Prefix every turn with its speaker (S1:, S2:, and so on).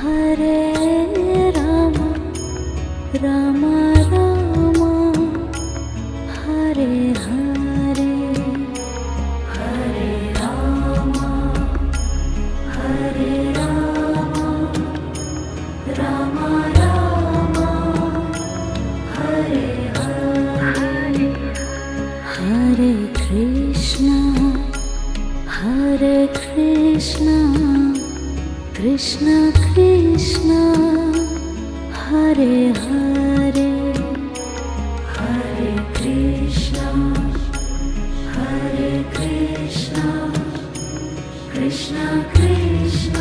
S1: Hare Rama Rama Rama Hare Hare Hare Rama Hare Rama Rama Rama Hare Hare Hare Krishna Krishna Krishna Hare Hare Hare Krishna Krishna Krishna